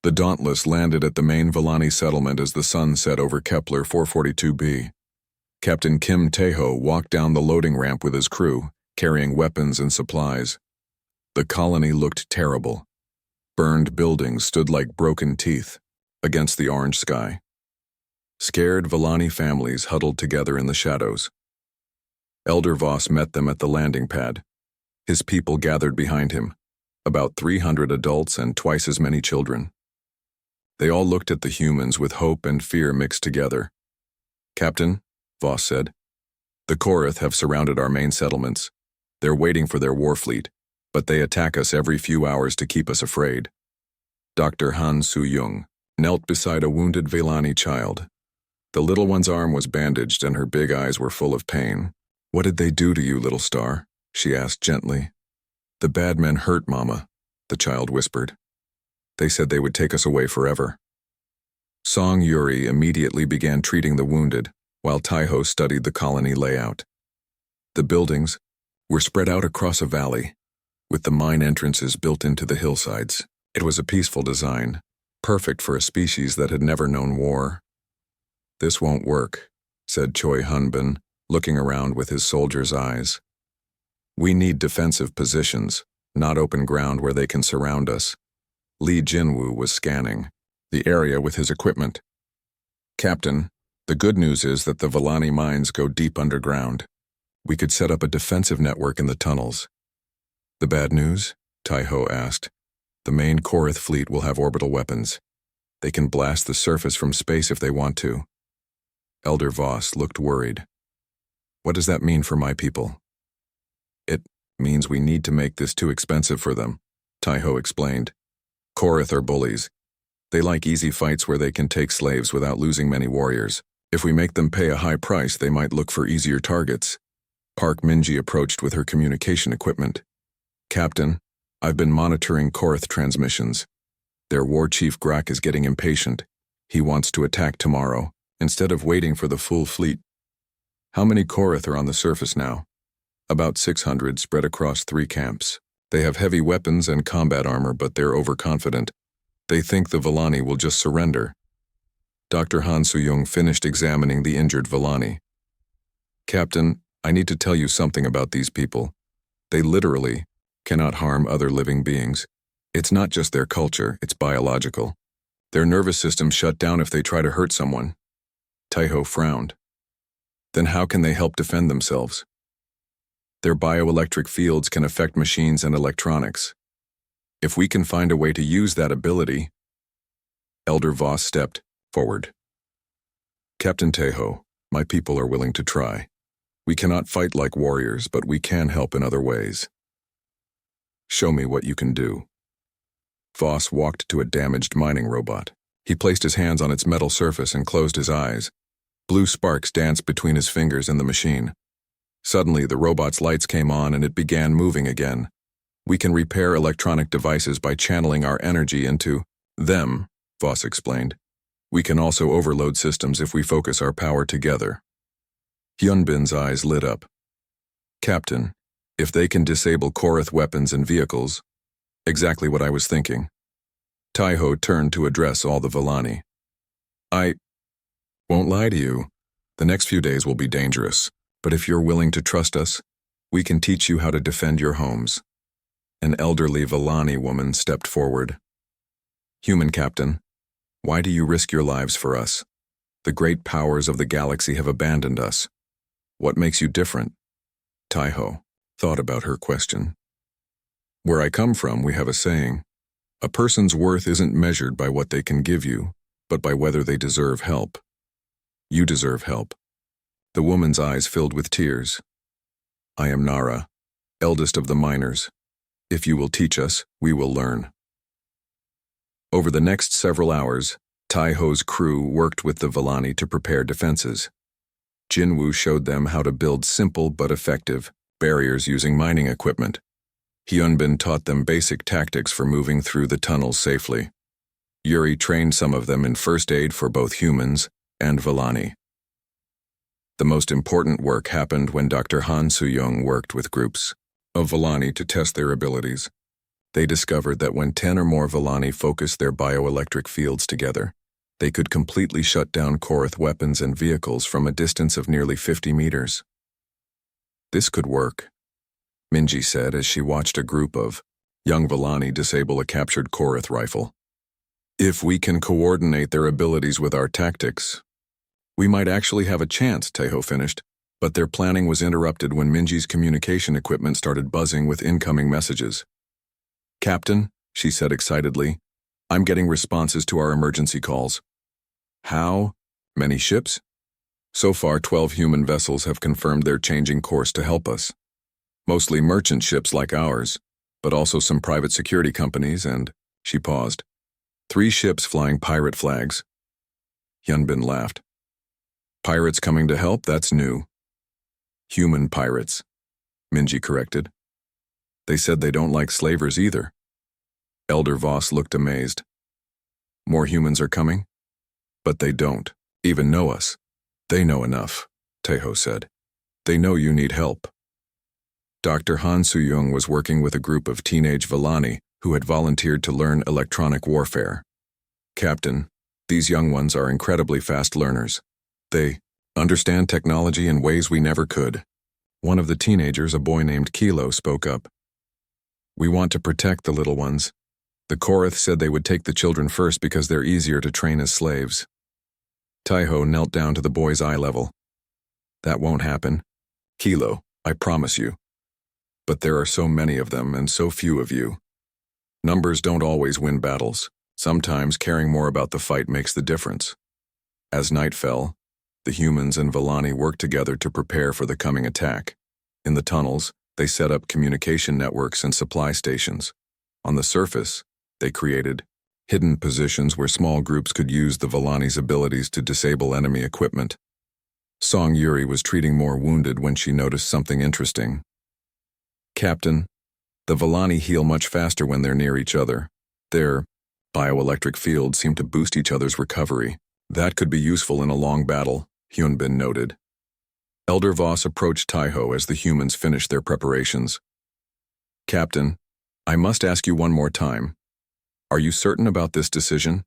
The Dauntless landed at the main Villani settlement as the sun set over Kepler 442b. Captain Kim Tae-ho walked down the loading ramp with his crew, carrying weapons and supplies. The colony looked terrible. Burned buildings stood like broken teeth against the orange sky. Scared Villani families huddled together in the shadows. Elder Voss met them at the landing pad. His people gathered behind him, about 300 adults and twice as many children. They all looked at the humans with hope and fear mixed together. "Captain," Voss said, "the Korath have surrounded our main settlements. They're waiting for their war fleet, but they attack us every few hours to keep us afraid." Dr. Han Soo-young knelt beside a wounded Villani child. The little one's arm was bandaged and her big eyes were full of pain. "What did they do to you, little star?" she asked gently. "The bad men hurt Mama," the child whispered. "They said they would take us away forever." Song Yuri immediately began treating the wounded, while Tae-ho studied the colony layout. The buildings were spread out across a valley, with the mine entrances built into the hillsides. It was a peaceful design, perfect for a species that had never known war. "This won't work," said Choi Hunbin, looking around with his soldier's eyes. "We need defensive positions, not open ground where they can surround us." Lee Jinwoo was scanning the area with his equipment. "Captain, the good news is that the Villani mines go deep underground. We could set up a defensive network in the tunnels." "The bad news?" Tae-ho asked. "The main Korath fleet will have orbital weapons. They can blast the surface from space if they want to." Elder Voss looked worried. "What does that mean for my people?" "It means we need to make this too expensive for them," Tae-ho explained. "Korath are bullies. They like easy fights where they can take slaves without losing many warriors. If we make them pay a high price, they might look for easier targets." Park Minji approached with her communication equipment. "Captain, I've been monitoring Korath transmissions. Their war chief Grak is getting impatient. He wants to attack tomorrow, instead of waiting for the full fleet." "How many Korath are on the surface now?" "About 600 spread across 3 camps. They have heavy weapons and combat armor, but they're overconfident. They think the Villani will just surrender." Dr. Han Soo-young finished examining the injured Villani. "Captain, I need to tell you something about these people. They literally cannot harm other living beings. It's not just their culture, it's biological. Their nervous systems shut down if they try to hurt someone." Tae-ho frowned. "Then how can they help defend themselves?" "Their bioelectric fields can affect machines and electronics. If we can find a way to use that ability..." Elder Voss stepped forward. "Captain Tae-ho, my people are willing to try. We cannot fight like warriors, but we can help in other ways. Show me what you can do." Voss walked to a damaged mining robot. He placed his hands on its metal surface and closed his eyes. Blue sparks danced between his fingers and the machine. Suddenly, the robot's lights came on and it began moving again. "We can repair electronic devices by channeling our energy into them," Voss explained. "We can also overload systems if we focus our power together." Hyunbin's eyes lit up. "Captain, if they can disable Korath weapons and vehicles..." "Exactly what I was thinking." Tae-ho turned to address all the Villani. "I won't lie to you. The next few days will be dangerous, but if you're willing to trust us, we can teach you how to defend your homes." An elderly Villani woman stepped forward. "Human captain, why do you risk your lives for us? The great powers of the galaxy have abandoned us. What makes you different?" Tae-ho thought about her question. "Where I come from, we have a saying. A person's worth isn't measured by what they can give you, but by whether they deserve help. You deserve help." The woman's eyes filled with tears. "I am Nara, eldest of the miners. If you will teach us, we will learn." Over the next several hours, Tae-ho's crew worked with the Villani to prepare defenses. Jinwoo showed them how to build simple but effective barriers using mining equipment. Hyunbin taught them basic tactics for moving through the tunnels safely. Yuri trained some of them in first aid for both humans and Villani. The most important work happened when Dr. Han Soo-young worked with groups of Villani to test their abilities. They discovered that when 10 or more Villani focused their bioelectric fields together, they could completely shut down Korath weapons and vehicles from a distance of nearly 50 meters. This could work, Minji said as she watched a group of young Villani disable a captured Korath rifle. If we can coordinate their abilities with our tactics, we might actually have a chance, Taeho finished, but their planning was interrupted when Minji's communication equipment started buzzing with incoming messages. Captain, she said excitedly, I'm getting responses to our emergency calls. How many ships? So far, 12 human vessels have confirmed they're changing course to help us. Mostly merchant ships like ours, but also some private security companies and, she paused, 3 ships flying pirate flags. Hyunbin laughed. Pirates coming to help? That's new. Human pirates, Minji corrected. They said they don't like slavers either. Elder Voss looked amazed. More humans are coming? But they don't even know us. They know enough, Taeho said. They know you need help. Dr. Han Soo-young was working with a group of teenage Villani who had volunteered to learn electronic warfare. Captain, these young ones are incredibly fast learners. They understand technology in ways we never could. One of the teenagers, a boy named Kilo, spoke up. We want to protect the little ones. The Korath said they would take the children first because they're easier to train as slaves. Taeho knelt down to the boy's eye level. That won't happen. Kilo, I promise you. But there are so many of them and so few of you. Numbers don't always win battles. Sometimes caring more about the fight makes the difference. As night fell, the humans and Villani worked together to prepare for the coming attack. In the tunnels, they set up communication networks and supply stations. On the surface, they created hidden positions where small groups could use the Villani's abilities to disable enemy equipment. Song Yuri was treating more wounded when she noticed something interesting. Captain, the Villani heal much faster when they're near each other. Their bioelectric fields seem to boost each other's recovery. That could be useful in a long battle, Hyunbin noted. Elder Voss approached Taeho as the humans finished their preparations. Captain, I must ask you one more time. Are you certain about this decision?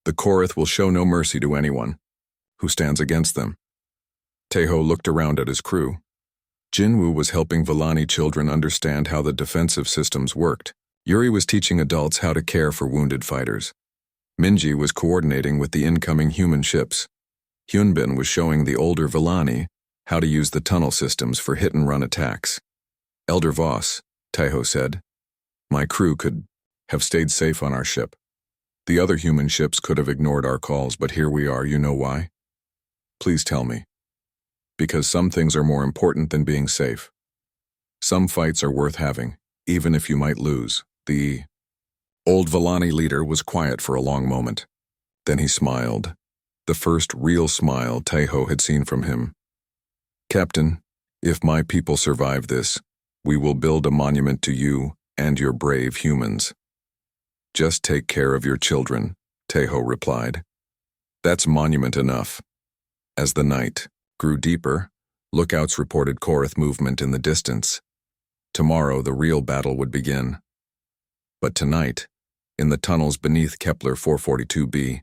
The Korath will show no mercy to anyone who stands against them. Taeho looked around at his crew. Jinwoo was helping Villani children understand how the defensive systems worked. Yuri was teaching adults how to care for wounded fighters. Minji was coordinating with the incoming human ships. Hyunbin was showing the older Villani how to use the tunnel systems for hit-and-run attacks. Elder Voss, Taeho said, my crew could have stayed safe on our ship. The other human ships could have ignored our calls, but here we are, you know why? Please tell me. Because some things are more important than being safe. Some fights are worth having, even if you might lose. The old Villani leader was quiet for a long moment. Then he smiled. The first real smile Taeho had seen from him. Captain, if my people survive this, we will build a monument to you and your brave humans. Just take care of your children, Taeho replied. That's monument enough. As the night grew deeper, lookouts reported Korath movement in the distance. Tomorrow the real battle would begin. But tonight, in the tunnels beneath Kepler 442b,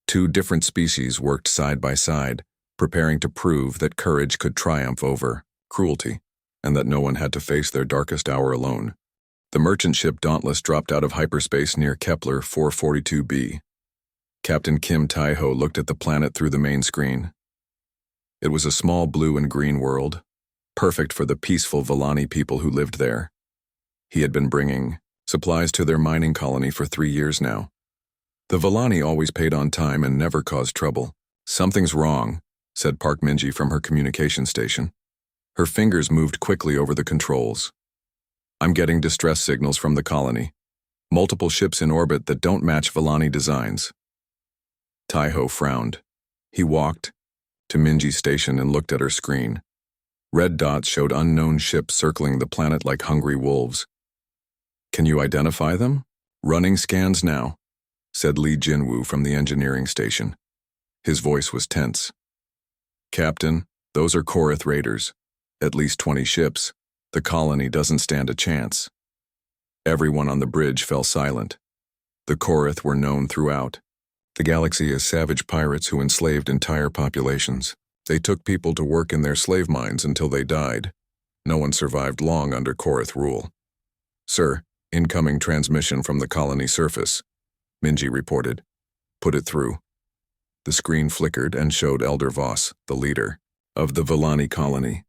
2 different species worked side by side, preparing to prove that courage could triumph over cruelty, and that no one had to face their darkest hour alone. The merchant ship Dauntless dropped out of hyperspace near Kepler 442b. Captain Kim Taeho looked at the planet through the main screen. It was a small blue and green world, perfect for the peaceful Villani people who lived there. He had been bringing supplies to their mining colony for 3 years now. The Villani always paid on time and never caused trouble. Something's wrong, said Park Minji from her communication station. Her fingers moved quickly over the controls. I'm getting distress signals from the colony. Multiple ships in orbit that don't match Villani designs. Taeho frowned. He walked to Minji's station and looked at her screen. Red dots showed unknown ships circling the planet like hungry wolves. Can you identify them? Running scans now, said Lee Jinwoo from the engineering station. His voice was tense. Captain, those are Korath raiders. At least 20 ships. The colony doesn't stand a chance. Everyone on the bridge fell silent. The Korath were known throughout the galaxy as savage pirates who enslaved entire populations. They took people to work in their slave mines until they died. No one survived long under Korath rule. "Sir, incoming transmission from the colony surface," Minji reported. "Put it through." The screen flickered and showed Elder Voss, the leader of the Villani colony.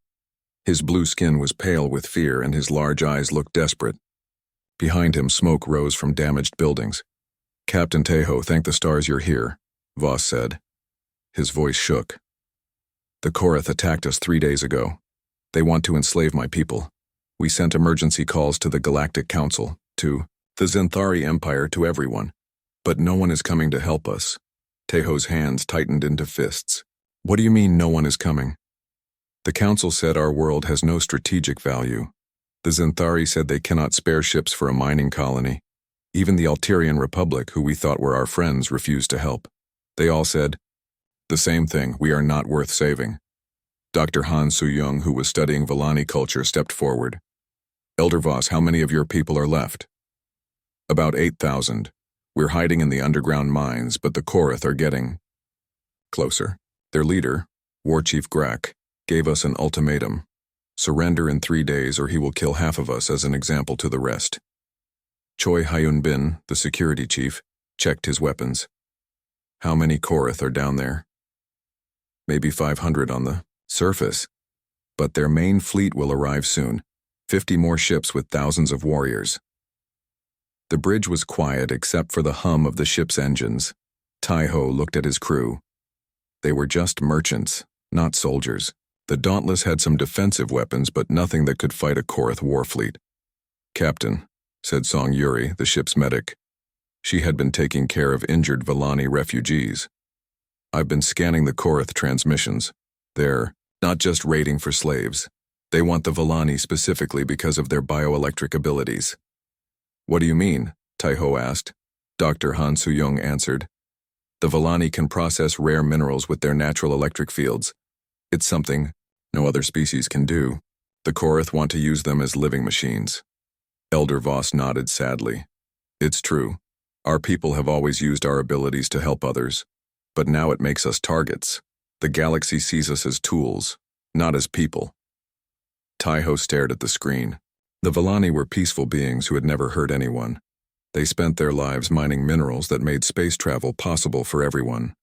His blue skin was pale with fear and his large eyes looked desperate. Behind him, smoke rose from damaged buildings. "Captain Tejo, thank the stars you're here," Voss said. His voice shook. "The Korath attacked us 3 days ago. They want to enslave my people. We sent emergency calls to the Galactic Council, to the Zenthari Empire, to everyone. But no one is coming to help us." Tejo's hands tightened into fists. "What do you mean no one is coming?" "The Council said our world has no strategic value. The Zenthari said they cannot spare ships for a mining colony. Even the Altarian Republic, who we thought were our friends, refused to help. They all said the same thing: we are not worth saving." Dr. Han Soo-young, who was studying Villani culture, stepped forward. "Elder Voss, how many of your people are left?" "About 8,000. We're hiding in the underground mines, but the Korath are getting closer. Their leader, War Chief Grak, gave us an ultimatum: surrender in 3 days or he will kill half of us as an example to the rest." Choi Hyun Bin, the security chief, checked his weapons. "How many Korath are down there?" "Maybe 500 on the surface. But their main fleet will arrive soon. 50 more ships with thousands of warriors." The bridge was quiet except for the hum of the ship's engines. Tai-Ho looked at his crew. They were just merchants, not soldiers. The Dauntless had some defensive weapons, but nothing that could fight a Korath war fleet. "Captain," said Song Yuri, the ship's medic. She had been taking care of injured Villani refugees. "I've been scanning the Korath transmissions. They're not just raiding for slaves. They want the Villani specifically because of their bioelectric abilities." "What do you mean?" Tai-Ho asked. Dr. Han Soo-young answered. "The Villani can process rare minerals with their natural electric fields. It's something no other species can do. The Korath want to use them as living machines." Elder Voss nodded sadly. "It's true. Our people have always used our abilities to help others. But now it makes us targets. The galaxy sees us as tools, not as people." Tai-Ho stared at the screen. The Villani were peaceful beings who had never hurt anyone. They spent their lives mining minerals that made space travel possible for everyone.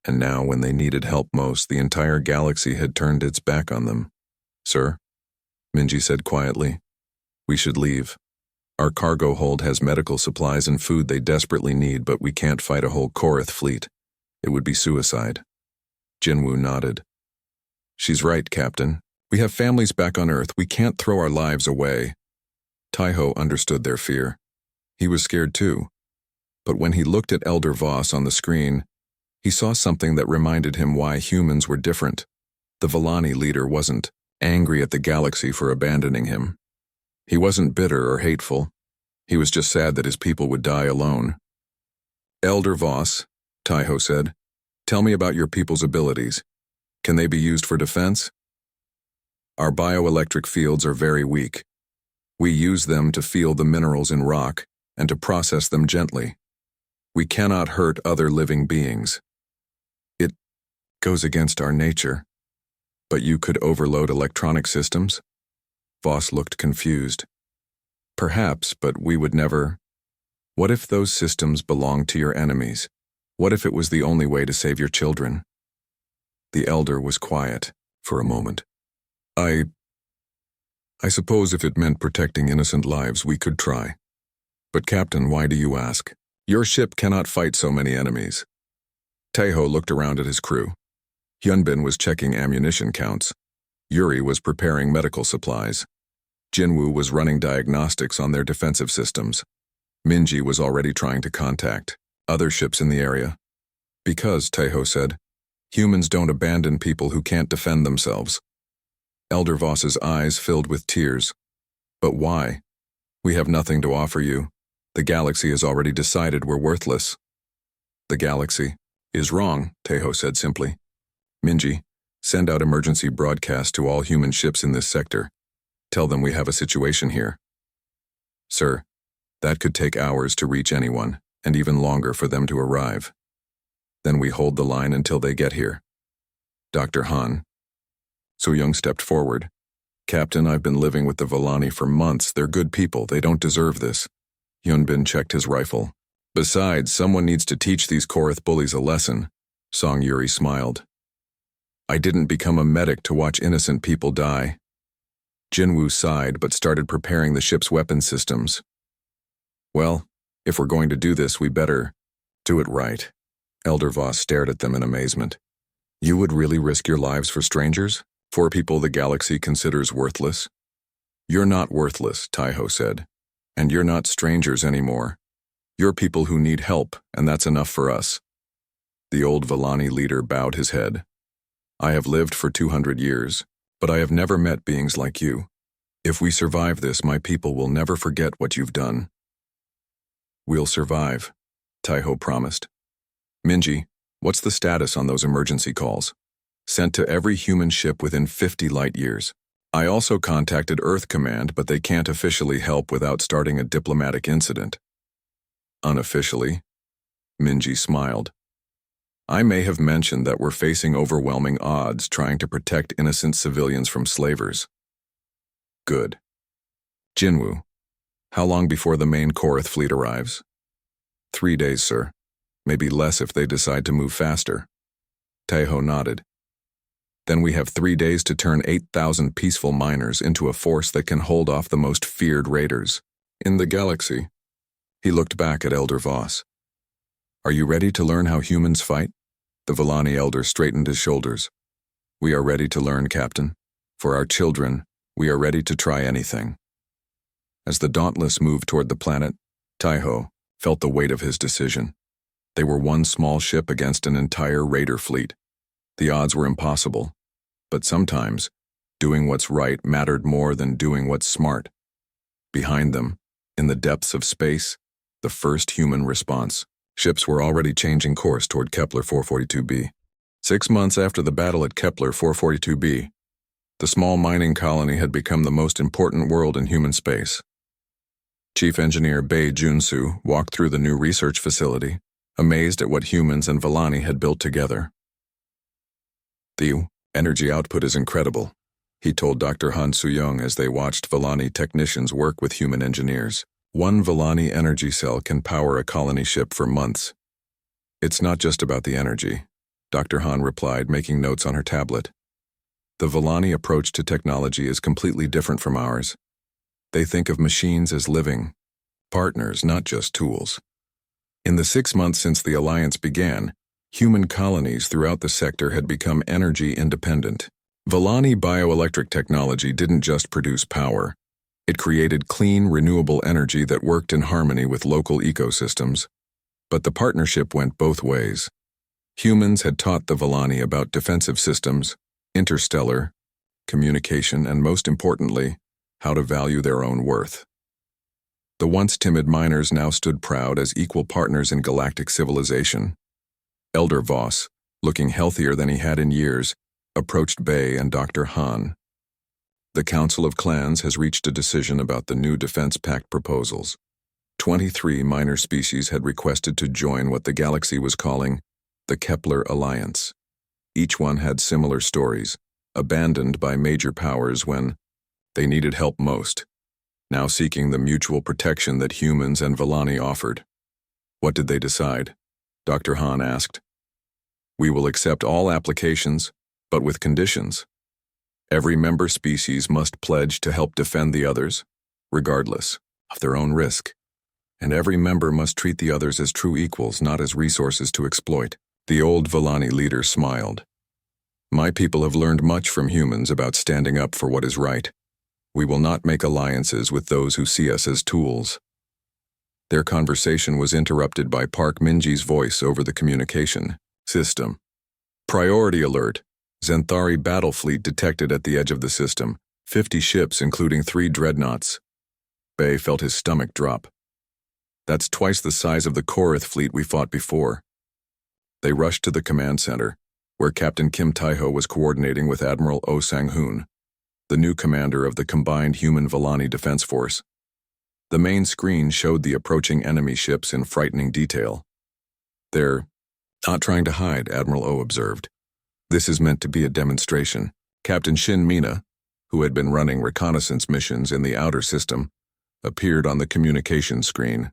And now, when they needed help most, the entire galaxy had turned its back on them. "Sir," Minji said quietly, "we should leave. Our cargo hold has medical supplies and food they desperately need, but we can't fight a whole Korath fleet. It would be suicide." Jinwoo nodded. "She's right, Captain. We have families back on Earth. We can't throw our lives away." Tai-Ho understood their fear. He was scared too. But when he looked at Elder Voss on the screen, he saw something that reminded him why humans were different. The Villani leader wasn't angry at the galaxy for abandoning him. He wasn't bitter or hateful. He was just sad that his people would die alone. "Elder Voss," Tai-Ho said, "tell me about your people's abilities. Can they be used for defense?" "Our bioelectric fields are very weak. We use them to feel the minerals in rock and to process them gently. We cannot hurt other living beings. It goes against our nature. But you could overload electronic systems?" Voss looked confused. "Perhaps, but we would never. What if those systems belonged to your enemies? What if it was the only way to save your children?" The elder was quiet for a moment. I suppose if it meant protecting innocent lives, we could try. But Captain, why do you ask? Your ship cannot fight so many enemies." Tai-Ho looked around at his crew. Hyunbin was checking ammunition counts. Yuri was preparing medical supplies. Jinwoo was running diagnostics on their defensive systems. Minji was already trying to contact other ships in the area. "Because," Tai-Ho said, "humans don't abandon people who can't defend themselves." Elder Voss's eyes filled with tears. "But why? We have nothing to offer you. The galaxy has already decided we're worthless." "The galaxy is wrong," Tai-Ho said simply. "Minji, send out emergency broadcast to all human ships in this sector. Tell them we have a situation here." Sir, that could take hours to reach anyone, and even longer for them to arrive. Then we hold the line until they get here. Dr. Han. Soo-young stepped forward. Captain, I've been living with the Villani for months. They're good people. They don't deserve this. Hyunbin checked his rifle. Besides, someone needs to teach these Korath bullies a lesson. Song Yuri smiled. I didn't become a medic to watch innocent people die. Jinwoo sighed but started preparing the ship's weapon systems. Well, if we're going to do this, we better do it right. Elder Voss stared at them in amazement. You would really risk your lives for strangers? For people the galaxy considers worthless? You're not worthless, Taiho said. And you're not strangers anymore. You're people who need help, and that's enough for us. The old Villani leader bowed his head. I have lived for 200 years, but I have never met beings like you. If we survive this, my people will never forget what you've done. We'll survive, Taiho promised. Minji, what's the status on those emergency calls? Sent to every human ship within 50 light years. I also contacted Earth Command, but they can't officially help without starting a diplomatic incident. Unofficially? Minji smiled. I may have mentioned that we're facing overwhelming odds trying to protect innocent civilians from slavers. Good. Jinwoo, how long before the main Korath fleet arrives? 3 days, sir. Maybe less if they decide to move faster. Taiho nodded. Then we have 3 days to turn 8,000 peaceful miners into a force that can hold off the most feared raiders in the galaxy. He looked back at Elder Voss. Are you ready to learn how humans fight? The Villani elder straightened his shoulders. We are ready to learn, Captain. For our children, we are ready to try anything. As the Dauntless moved toward the planet, Taiho felt the weight of his decision. They were one small ship against an entire raider fleet. The odds were impossible, but sometimes doing what's right mattered more than doing what's smart. Behind them, in the depths of space, the first human response. Ships were already changing course toward Kepler 442b. 6 months after the battle at Kepler 442b, the small mining colony had become the most important world in human space. Chief Engineer Bei Junsu walked through the new research facility, amazed at what humans and Villani had built together. The energy output is incredible, he told Dr. Han Soo-young as they watched Villani technicians work with human engineers. One Villani energy cell can power a colony ship for months. It's not just about the energy, Dr. Han replied, making notes on her tablet. The Villani approach to technology is completely different from ours. They think of machines as living partners, not just tools. In the 6 months since the alliance began, human colonies throughout the sector had become energy independent. Villani bioelectric technology didn't just produce power. It created clean, renewable energy that worked in harmony with local ecosystems. But the partnership went both ways. Humans had taught the Villani about defensive systems, interstellar, communication, and most importantly, how to value their own worth. The once timid miners now stood proud as equal partners in galactic civilization. Elder Voss, looking healthier than he had in years, approached Bei and Dr. Han. The Council of Clans has reached a decision about the new Defense Pact proposals. 23 minor species had requested to join what the galaxy was calling the Kepler Alliance. Each one had similar stories, abandoned by major powers when they needed help most, now seeking the mutual protection that humans and Villani offered. What did they decide? Dr. Han asked. We will accept all applications, but with conditions. Every member species must pledge to help defend the others, regardless of their own risk. And every member must treat the others as true equals, not as resources to exploit. The old Villani leader smiled. My people have learned much from humans about standing up for what is right. We will not make alliances with those who see us as tools. Their conversation was interrupted by Park Minji's voice over the communication system. Priority alert. Zenthari battle fleet detected at the edge of the system. 50 ships, including 3 dreadnoughts. Bei felt his stomach drop. That's twice the size of the Korath fleet we fought before. They rushed to the command center, where Captain Kim Taiho was coordinating with Admiral Oh Sang-hoon, the new commander of the combined human Villani defense force. The main screen showed the approaching enemy ships in frightening detail. "They're not trying to hide," Admiral O observed. "This is meant to be a demonstration." Captain Shin Mina, who had been running reconnaissance missions in the outer system, appeared on the communication screen.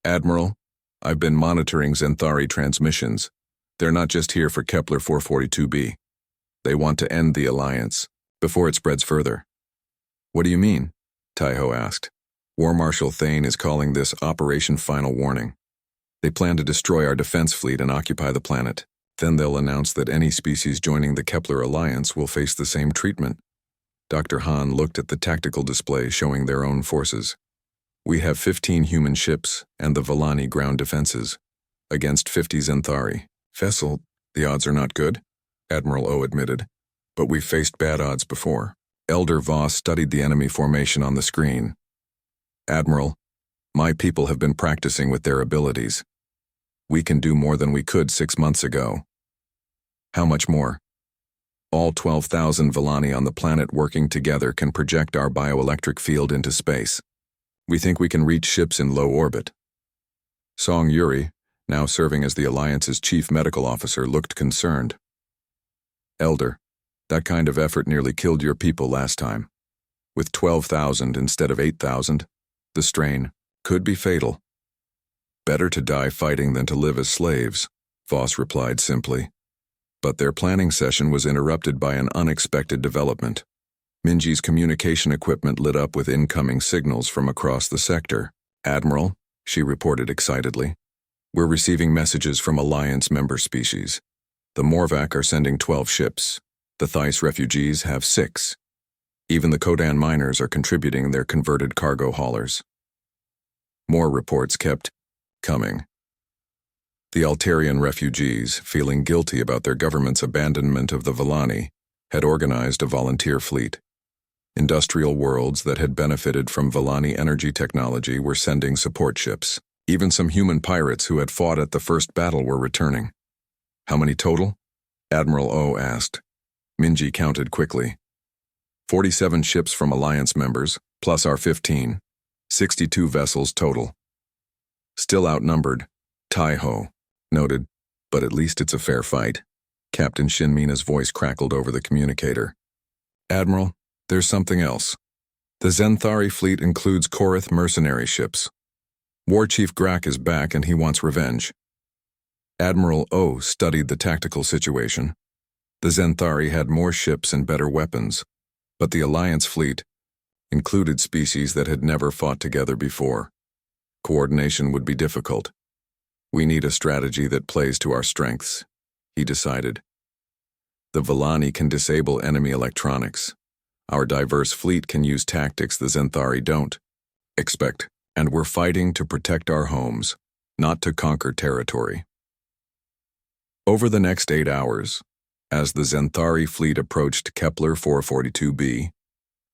"Admiral, I've been monitoring Zenthari transmissions. They're not just here for Kepler 442b. They want to end the alliance before it spreads further." "What do you mean?" Taiho asked. "War Marshal Thane is calling this Operation Final Warning. They plan to destroy our defense fleet and occupy the planet. Then they'll announce that any species joining the Kepler Alliance will face the same treatment." Dr. Han looked at the tactical display showing their own forces. "We have 15 human ships and the Villani ground defenses against 50 Zenthari. Vessel, the odds are not good," Admiral O admitted, "but we've faced bad odds before." Elder Voss studied the enemy formation on the screen. "Admiral, my people have been practicing with their abilities. We can do more than we could 6 months ago." "How much more?" "All 12,000 Villani on the planet working together can project our bioelectric field into space. We think we can reach ships in low orbit." Song Yuri, now serving as the Alliance's chief medical officer, looked concerned. "Elder, that kind of effort nearly killed your people last time. With 12,000 instead of 8,000, the strain could be fatal." "Better to die fighting than to live as slaves," Voss replied simply. But their planning session was interrupted by an unexpected development. Minji's communication equipment lit up with incoming signals from across the sector. "Admiral," she reported excitedly, "we're receiving messages from Alliance member species. The Morvac are sending 12 ships. The Theiss refugees have 6. Even the Kodan miners are contributing their converted cargo haulers." More reports kept coming. The Altarian refugees, feeling guilty about their government's abandonment of the Villani, had organized a volunteer fleet. Industrial worlds that had benefited from Villani energy technology were sending support ships. Even some human pirates who had fought at the first battle were returning. "How many total?" Admiral O asked. Minji counted quickly. 47 ships from Alliance members, plus our 15. 62 vessels total. "Still outnumbered," Taiho noted, "but at least it's a fair fight." Captain Shinmina's voice crackled over the communicator. "Admiral, there's something else. The Zenthari fleet includes Korath mercenary ships. War Chief Grak is back and he wants revenge." Admiral O studied the tactical situation. The Zenthari had more ships and better weapons, but the Alliance fleet included species that had never fought together before. Coordination would be difficult. "We need a strategy that plays to our strengths," he decided. "The Villani can disable enemy electronics. Our diverse fleet can use tactics the Zenthari don't expect, and we're fighting to protect our homes, not to conquer territory." Over the next 8 hours, as the Zenthari fleet approached Kepler 442b,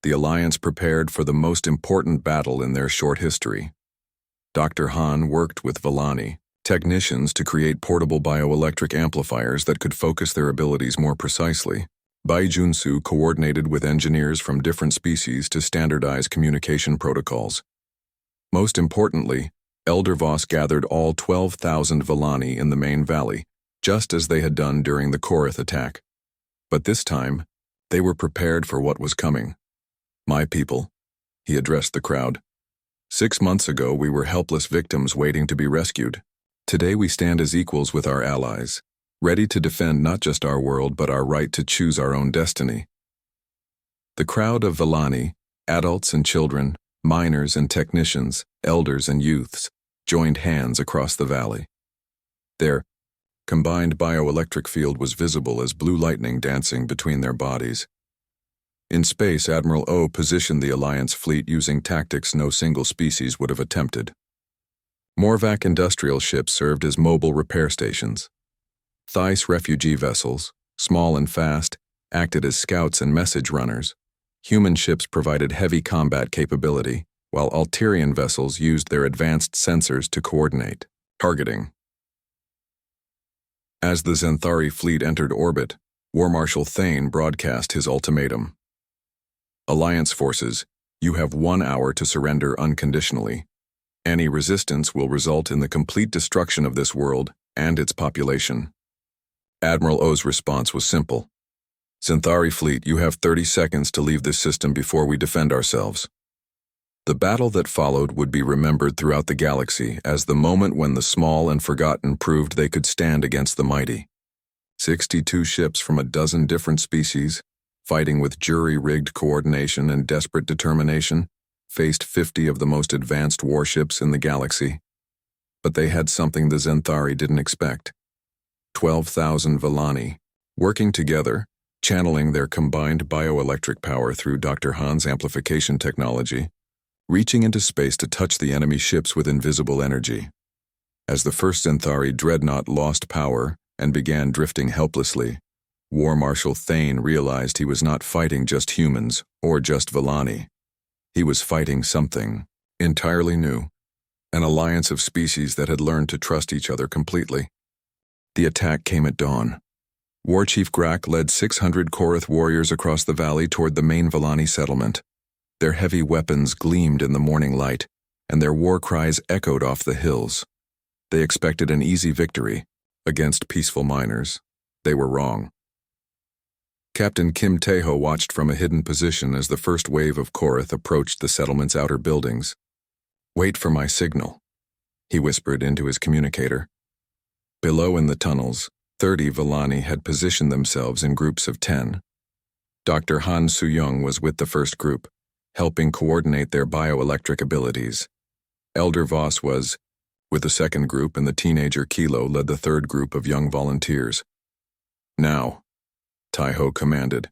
the Alliance prepared for the most important battle in their short history. Dr. Han worked with Villani technicians to create portable bioelectric amplifiers that could focus their abilities more precisely. Bai Junsu coordinated with engineers from different species to standardize communication protocols. Most importantly, Elder Voss gathered all 12,000 Villani in the main valley, just as they had done during the Korath attack. But this time, they were prepared for what was coming. "My people," he addressed the crowd. 6 months ago, we were helpless victims waiting to be rescued. Today we stand as equals with our allies, ready to defend not just our world but our right to choose our own destiny. The crowd of Villani, adults and children, miners and technicians, elders and youths, joined hands across the valley. Their combined bioelectric field was visible as blue lightning dancing between their bodies. In space, Admiral O positioned the Alliance fleet using tactics no single species would have attempted. Morvac industrial ships served as mobile repair stations. Theiss refugee vessels, small and fast, acted as scouts and message runners. Human ships provided heavy combat capability, while Altarian vessels used their advanced sensors to coordinate targeting. As the Zenthari fleet entered orbit, War Marshal Thane broadcast his ultimatum. "Alliance forces, You have 1 hour to surrender unconditionally. Any resistance will result in the complete destruction of this world and its population. Admiral O's response was simple. Centauri fleet, you have 30 seconds to leave this system before we defend ourselves. The battle that followed would be remembered throughout the galaxy as the moment when the small and forgotten proved they could stand against the mighty. 62 ships from a dozen different species, fighting with jury-rigged coordination and desperate determination, faced 50 of the most advanced warships in the galaxy. But they had something the Centauri didn't expect. 12,000 Villani, working together, channeling their combined bioelectric power through Dr. Han's amplification technology, reaching into space to touch the enemy ships with invisible energy. As the first Centauri dreadnought lost power and began drifting helplessly, War Marshal Thane realized he was not fighting just humans or just Villani. He was fighting something entirely new, an alliance of species that had learned to trust each other completely. The attack came at dawn. War Chief Grak led 600 Korath warriors across the valley toward the main Villani settlement. Their heavy weapons gleamed in the morning light, and their war cries echoed off the hills. They expected an easy victory against peaceful miners. They were wrong. Captain Kim Tae-ho watched from a hidden position as the first wave of Korath approached the settlement's outer buildings. "Wait for my signal," he whispered into his communicator. Below in the tunnels, 30 Villani had positioned themselves in groups of 10. Dr. Han Soo-young was with the first group, helping coordinate their bioelectric abilities. Elder Voss was with the second group, and the teenager Kilo led the third group of young volunteers. "Now," Tae-ho commanded.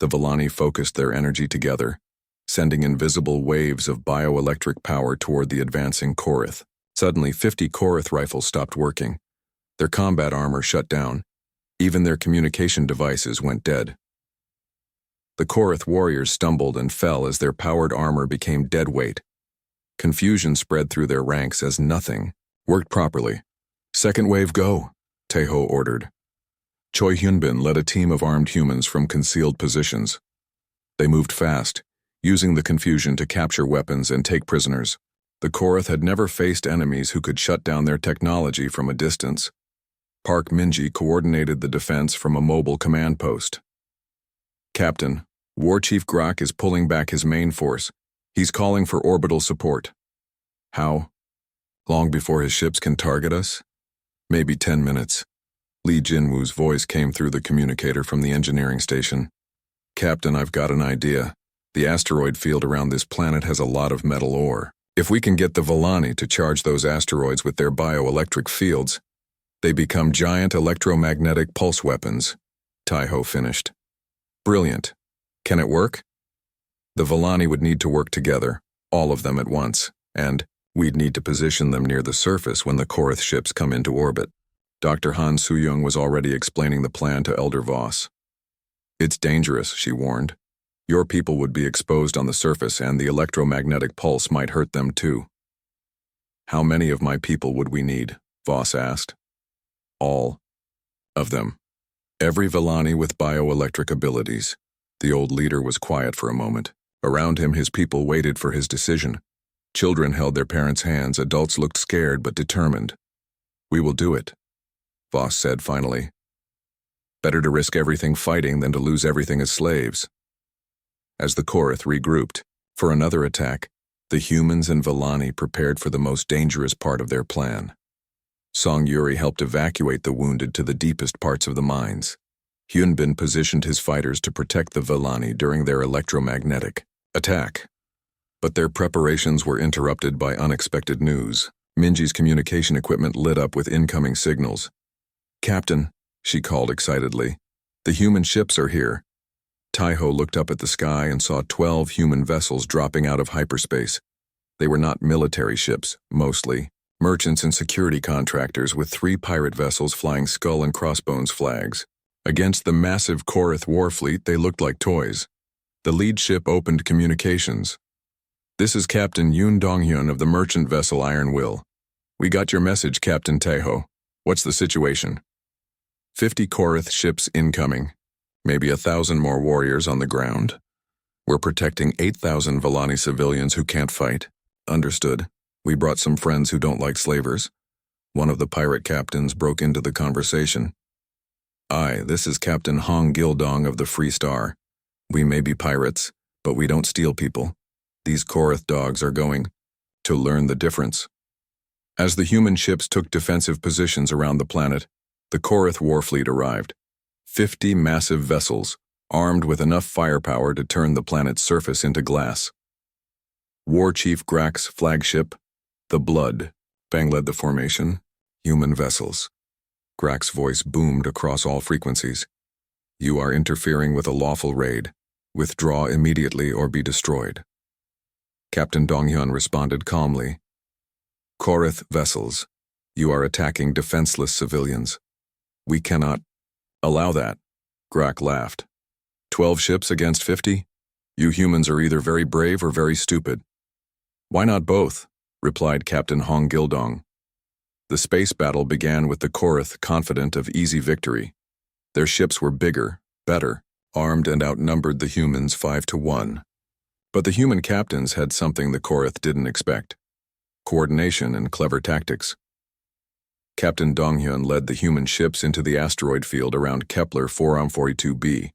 The Villani focused their energy together, sending invisible waves of bioelectric power toward the advancing Korath. Suddenly, 50 Korath rifles stopped working. Their combat armor shut down. Even their communication devices went dead. The Korath warriors stumbled and fell as their powered armor became dead weight. Confusion spread through their ranks as nothing worked properly. "Second wave, go," Tae-ho ordered. Choi Hyunbin led a team of armed humans from concealed positions. They moved fast, using the confusion to capture weapons and take prisoners. The Korath had never faced enemies who could shut down their technology from a distance. Park Minji coordinated the defense from a mobile command post. "Captain, War Chief Grak is pulling back his main force. He's calling for orbital support." "How? Long before his ships can target us?" "Maybe 10 minutes. Lee Jinwoo's voice came through the communicator from the engineering station. "Captain, I've got an idea. The asteroid field around this planet has a lot of metal ore. If we can get the Villani to charge those asteroids with their bioelectric fields, they become giant electromagnetic pulse weapons," Tae-ho finished. "Brilliant. Can it work?" "The Villani would need to work together, all of them at once, and we'd need to position them near the surface when the Korath ships come into orbit." Dr. Han Soo-young was already explaining the plan to Elder Voss. "It's dangerous," she warned. "Your people would be exposed on the surface, and the electromagnetic pulse might hurt them too." "How many of my people would we need?" Voss asked. "All of them. Every Villani with bioelectric abilities." The old leader was quiet for a moment. Around him, his people waited for his decision. Children held their parents' hands. Adults looked scared but determined. "We will do it," Voss said finally. "Better to risk everything fighting than to lose everything as slaves." As the Korath regrouped for another attack, the humans and Villani prepared for the most dangerous part of their plan. Song Yuri helped evacuate the wounded to the deepest parts of the mines. Hyunbin positioned his fighters to protect the Villani during their electromagnetic attack. But their preparations were interrupted by unexpected news. Minji's communication equipment lit up with incoming signals. "Captain," she called excitedly, "the human ships are here." Tae-ho looked up at the sky and saw 12 human vessels dropping out of hyperspace. They were not military ships, mostly merchants and security contractors, with 3 pirate vessels flying skull and crossbones flags. Against the massive Korath war fleet, they looked like toys. The lead ship opened communications. "This is Captain Yoon Dong-hyun of the merchant vessel Iron Will. We got your message, Captain Tae-ho. What's the situation?" 50 Korath ships incoming. Maybe 1,000 more warriors on the ground. We're protecting 8,000 Villani civilians who can't fight. Understood. We brought some friends who don't like slavers. One of the pirate captains broke into the conversation. Aye, this is Captain Hong Gildong of the Free Star. We may be pirates, but we don't steal people. These Korath dogs are going to learn the difference. As the human ships took defensive positions around the planet, the Korath war fleet arrived. 50 massive vessels, armed with enough firepower to turn the planet's surface into glass. War Chief Grak's flagship, the Blood, led the formation. Human vessels. Grak's voice boomed across all frequencies. You are interfering with a lawful raid. Withdraw immediately or be destroyed. Captain Donghyun responded calmly. Korath vessels, you are attacking defenseless civilians. We cannot allow that. Grak laughed. 12 ships against 50? You humans are either very brave or very stupid. Why not both? Replied Captain Hong Gildong. The space battle began with the Korath confident of easy victory. Their ships were bigger, better, armed and outnumbered the humans 5-1. But the human captains had something the Korath didn't expect. Coordination and clever tactics. Captain Donghyun led the human ships into the asteroid field around Kepler 442b.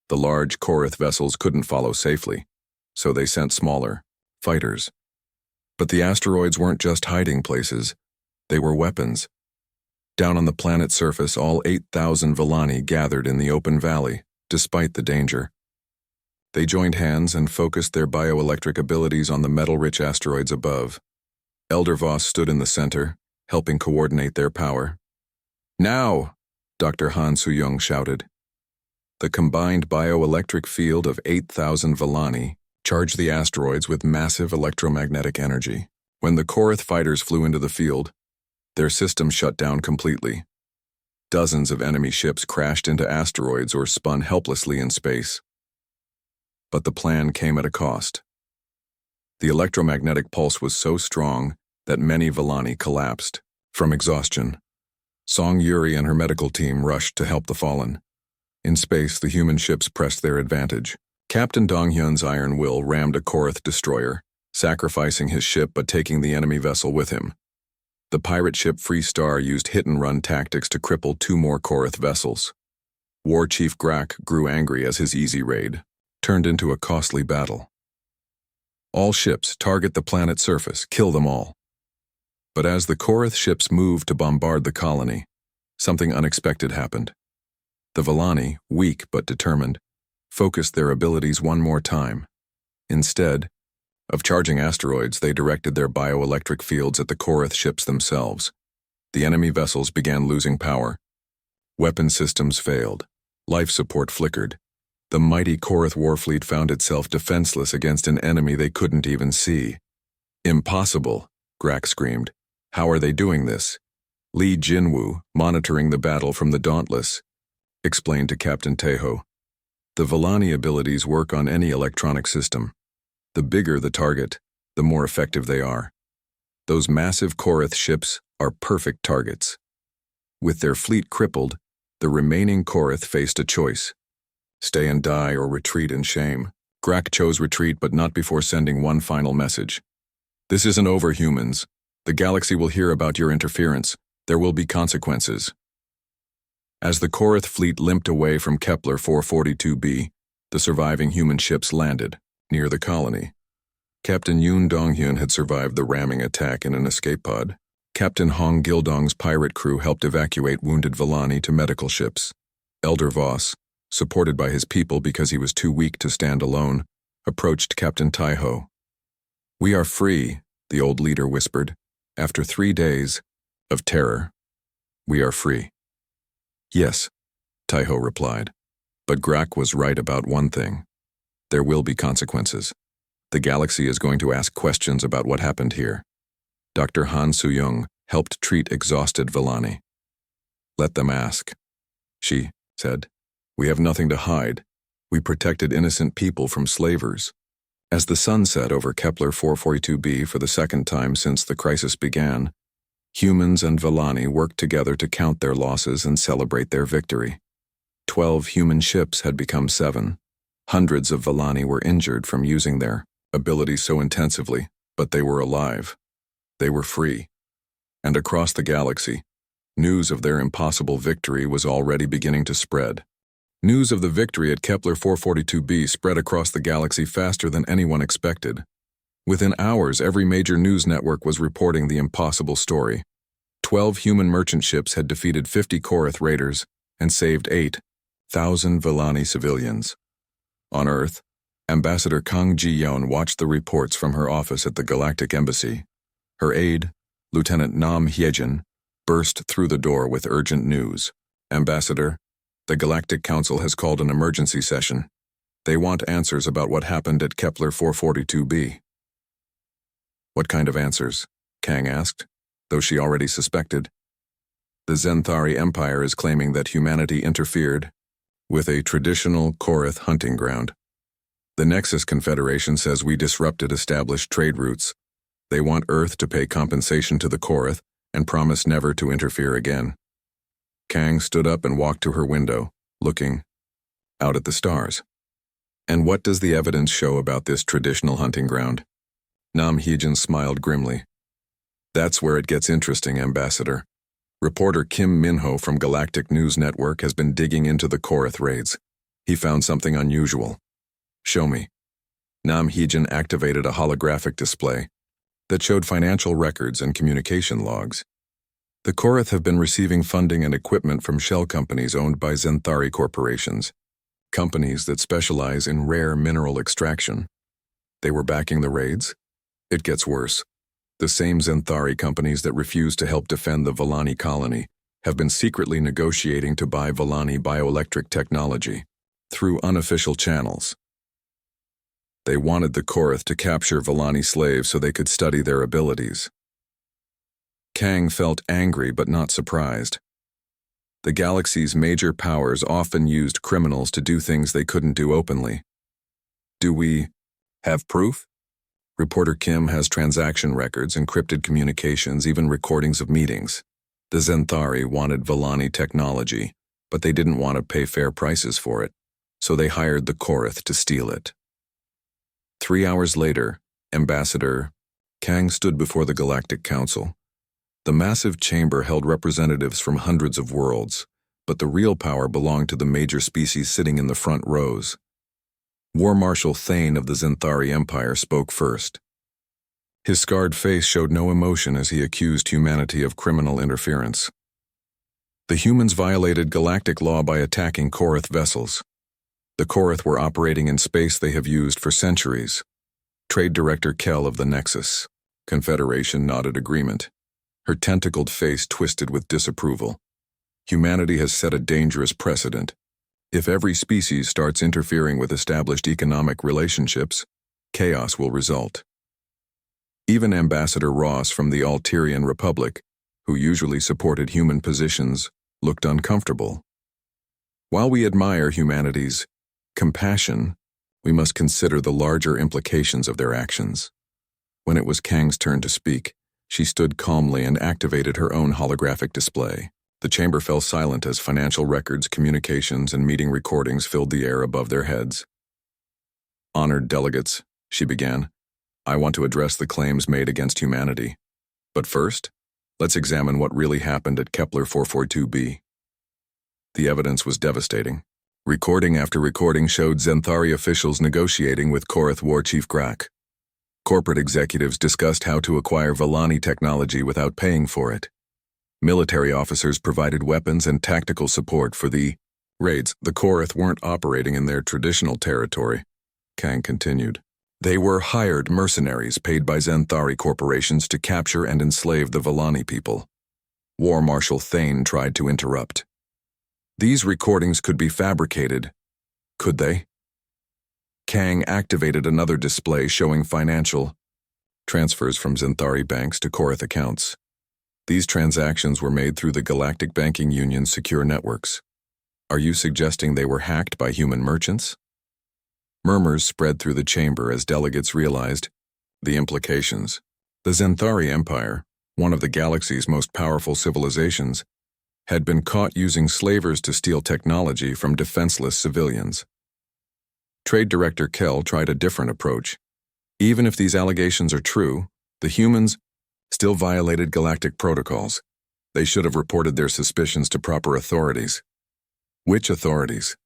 The large Korath vessels couldn't follow safely, so they sent smaller, fighters. But the asteroids weren't just hiding places, they were weapons. Down on the planet's surface, all 8,000 Villani gathered in the open valley, despite the danger. They joined hands and focused their bioelectric abilities on the metal-rich asteroids above. Elder Voss stood in the center, helping coordinate their power. Now! Dr. Han Soo-young shouted. The combined bioelectric field of 8,000 Villani charged the asteroids with massive electromagnetic energy. When the Korath fighters flew into the field, their system shut down completely. Dozens of enemy ships crashed into asteroids or spun helplessly in space. But the plan came at a cost. The electromagnetic pulse was so strong that many Villani collapsed from exhaustion. Song Yuri and her medical team rushed to help the fallen. In space, the human ships pressed their advantage. Captain Donghyun's iron will rammed a Korath destroyer, sacrificing his ship but taking the enemy vessel with him. The pirate ship Free Star used hit-and-run tactics to cripple 2 more Korath vessels. War Chief Grak grew angry as his easy raid turned into a costly battle. All ships target the planet's surface, kill them all. But as the Korath ships moved to bombard the colony, something unexpected happened. The Villani, weak but determined, focused their abilities one more time. Instead of charging asteroids, they directed their bioelectric fields at the Korath ships themselves. The enemy vessels began losing power. Weapon systems failed. Life support flickered. The mighty Korath warfleet found itself defenseless against an enemy they couldn't even see. Impossible, Grak screamed. How are they doing this? Li Jinwoo, monitoring the battle from the Dauntless, explained to Captain Taeho. The Villani abilities work on any electronic system. The bigger the target, the more effective they are. Those massive Korath ships are perfect targets. With their fleet crippled, the remaining Korath faced a choice. Stay and die or retreat in shame. Grak chose retreat, but not before sending one final message. This isn't over, humans. The galaxy will hear about your interference. There will be consequences. As the Korath fleet limped away from Kepler 442b, the surviving human ships landed near the colony. Captain Yoon Donghyun had survived the ramming attack in an escape pod. Captain Hong Gildong's pirate crew helped evacuate wounded Villani to medical ships. Elder Voss, supported by his people because he was too weak to stand alone, approached Captain Taeho. We are free, the old leader whispered. After 3 days of terror, we are free. Yes, Taeho replied. But Grak was right about one thing. There will be consequences. The galaxy is going to ask questions about what happened here. Dr. Han Soo-young helped treat exhausted Villani. Let them ask, she said. We have nothing to hide. We protected innocent people from slavers. As the sun set over Kepler 442b for the second time since the crisis began, humans and Villani worked together to count their losses and celebrate their victory. 12 human ships had become 7. Hundreds of Villani were injured from using their abilities so intensively, but they were alive. They were free. And across the galaxy, news of their impossible victory was already beginning to spread. News of the victory at Kepler 442b spread across the galaxy faster than anyone expected. Within hours, every major news network was reporting the impossible story. 12 human merchant ships had defeated 50 Korath raiders and saved 8,000 Villani civilians. On Earth, Ambassador Kang Ji-yeon watched the reports from her office at the Galactic Embassy. Her aide, Lieutenant Nam Hyejin, burst through the door with urgent news. Ambassador, the Galactic Council has called an emergency session. They want answers about what happened at Kepler 442b. What kind of answers? Kang asked, though she already suspected. The Zenthari Empire is claiming that humanity interfered with a traditional Korath hunting ground. The Nexus Confederation says we disrupted established trade routes. They want Earth to pay compensation to the Korath and promise never to interfere again. Kang stood up and walked to her window, looking out at the stars. And what does the evidence show about this traditional hunting ground? Nam Hyejin smiled grimly. That's where it gets interesting, Ambassador. Reporter Kim Minho from Galactic News Network has been digging into the Korath raids. He found something unusual. Show me. Nam Hyejin activated a holographic display that showed financial records and communication logs. The Korath have been receiving funding and equipment from shell companies owned by Zenthari corporations, companies that specialize in rare mineral extraction. They were backing the raids? It gets worse. The same Zenthari companies that refuse to help defend the Villani colony have been secretly negotiating to buy Villani bioelectric technology through unofficial channels. They wanted the Korath to capture Villani slaves so they could study their abilities. Kang felt angry but not surprised. The galaxy's major powers often used criminals to do things they couldn't do openly. Do we have proof? Reporter Kim has transaction records, encrypted communications, even recordings of meetings. The Zenthari wanted Villani technology, but they didn't want to pay fair prices for it, so they hired the Korath to steal it. 3 hours later, Ambassador Kang stood before the Galactic Council. The massive chamber held representatives from hundreds of worlds, but the real power belonged to the major species sitting in the front rows. War Marshal Thane of the Zenthari Empire spoke first. His scarred face showed no emotion as he accused humanity of criminal interference. The humans violated galactic law by attacking Korath vessels. The Korath were operating in space they have used for centuries. Trade Director Kell of the Nexus Confederation nodded agreement. Her tentacled face twisted with disapproval. Humanity has set a dangerous precedent. If every species starts interfering with established economic relationships, chaos will result. Even Ambassador Ross from the Alterian Republic, who usually supported human positions, looked uncomfortable. While we admire humanity's compassion, we must consider the larger implications of their actions. When it was Kang's turn to speak, she stood calmly and activated her own holographic display. The chamber fell silent as financial records, communications, and meeting recordings filled the air above their heads. Honored delegates, she began, I want to address the claims made against humanity. But first, let's examine what really happened at Kepler 442b. The evidence was devastating. Recording after recording showed Zenthari officials negotiating with Korath War Chief Grak. Corporate executives discussed how to acquire Villani technology without paying for it. Military officers provided weapons and tactical support for the raids. The Korath weren't operating in their traditional territory, Kang continued. They were hired mercenaries paid by Zenthari corporations to capture and enslave the Villani people. War Marshal Thane tried to interrupt. These recordings could be fabricated, could they? Kang activated another display showing financial transfers from Zenthari banks to Korath accounts. These transactions were made through the Galactic Banking Union's secure networks. Are you suggesting they were hacked by human merchants? Murmurs spread through the chamber as delegates realized the implications. The Zenthari Empire, one of the galaxy's most powerful civilizations, had been caught using slavers to steal technology from defenseless civilians. Trade Director Kell tried a different approach. Even if these allegations are true, the humans still violated galactic protocols. They should have reported their suspicions to proper authorities. Which authorities?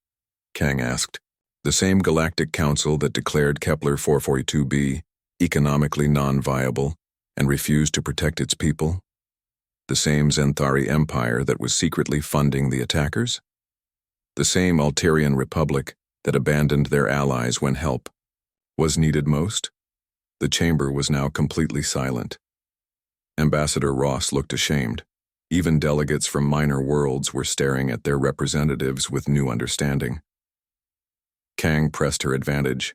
Kang asked. The same Galactic Council that declared Kepler 442b economically non-viable and refused to protect its people? The same Zenthari Empire that was secretly funding the attackers? The same Altarian Republic that abandoned their allies when help was needed most? The chamber was now completely silent. Ambassador Ross looked ashamed. Even delegates from minor worlds were staring at their representatives with new understanding. Kang pressed her advantage.